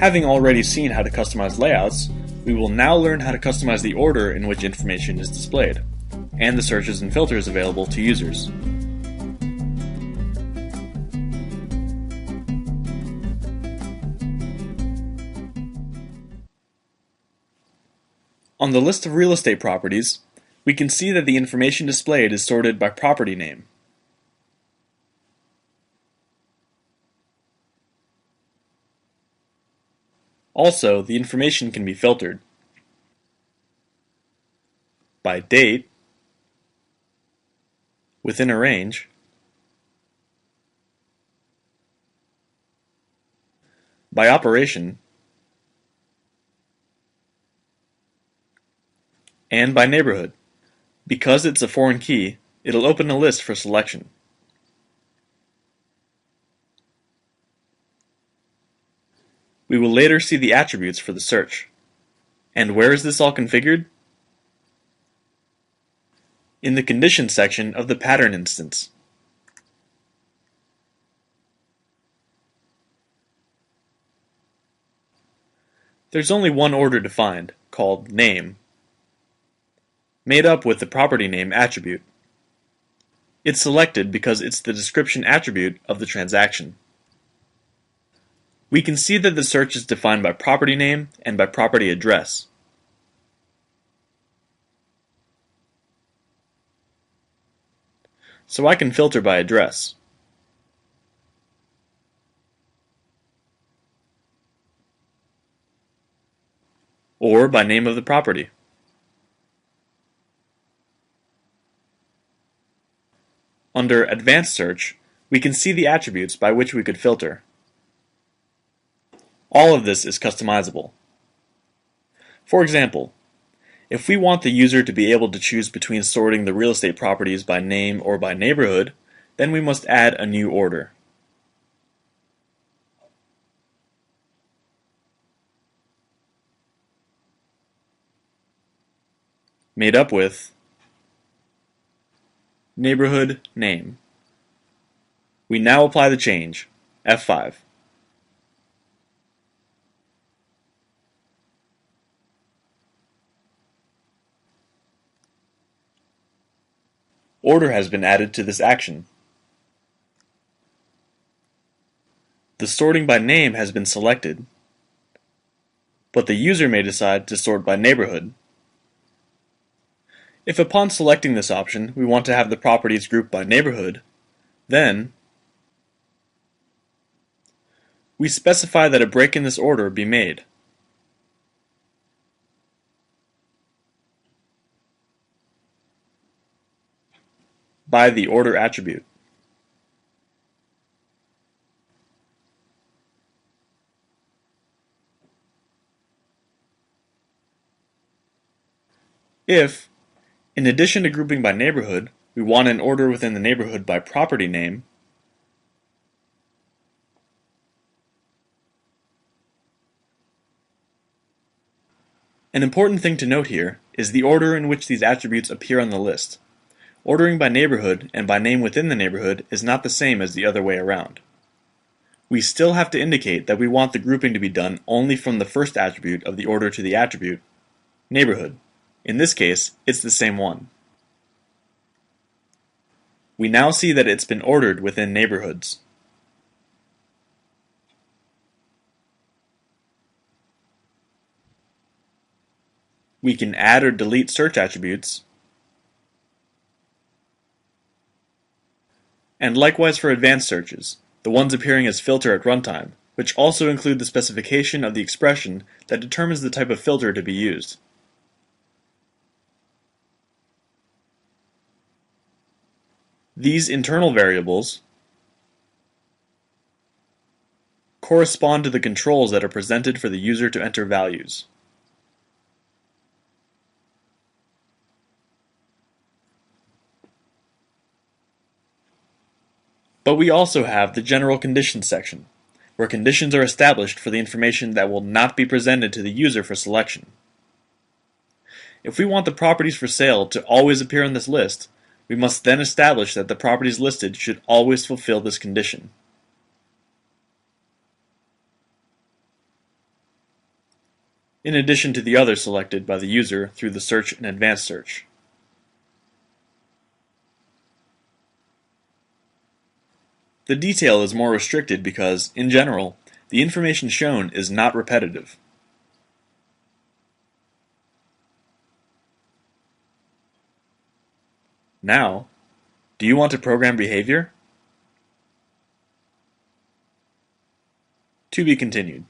Having already seen how to customize layouts, we will now learn how to customize the order in which information is displayed, and the searches and filters available to users. On the list of real estate properties, we can see that the information displayed is sorted by property name. Also, the information can be filtered by date, within a range, by operation, and by neighborhood. Because it's a foreign key, it'll open a list for selection. We will later see the attributes for the search. And where is this all configured? In the conditions section of the pattern instance. There's only one order defined, called name, made up with the property name attribute. It's selected because it's the description attribute of the transaction. We can see that the search is defined by property name and by property address. So I can filter by address. Or by name of the property. Under Advanced Search, we can see the attributes by which we could filter. All of this is customizable. For example, if we want the user to be able to choose between sorting the real estate properties by name or by neighborhood, then we must add a new order. Made up with neighborhood name. We now apply the change, F5. Order has been added to this action. The sorting by name has been selected, but the user may decide to sort by neighborhood. If upon selecting this option we want to have the properties grouped by neighborhood, then we specify that a break in this order be made. By the order attribute. If, in addition to grouping by neighborhood, we want an order within the neighborhood by property name, an important thing to note here is the order in which these attributes appear on the list. Ordering by neighborhood and by name within the neighborhood is not the same as the other way around. We still have to indicate that we want the grouping to be done only from the first attribute of the order to the attribute, neighborhood. In this case, it's the same one. We now see that it's been ordered within neighborhoods. We can add or delete search attributes, and likewise for advanced searches, the ones appearing as filter at runtime, which also include the specification of the expression that determines the type of filter to be used. These internal variables correspond to the controls that are presented for the user to enter values. But we also have the general conditions section, where conditions are established for the information that will not be presented to the user for selection. If we want the properties for sale to always appear on this list, we must then establish that the properties listed should always fulfill this condition. in addition to the others selected by the user through the search and advanced search. The detail is more restricted because, in general, the information shown is not repetitive. Now, do you want to program behavior? To be continued.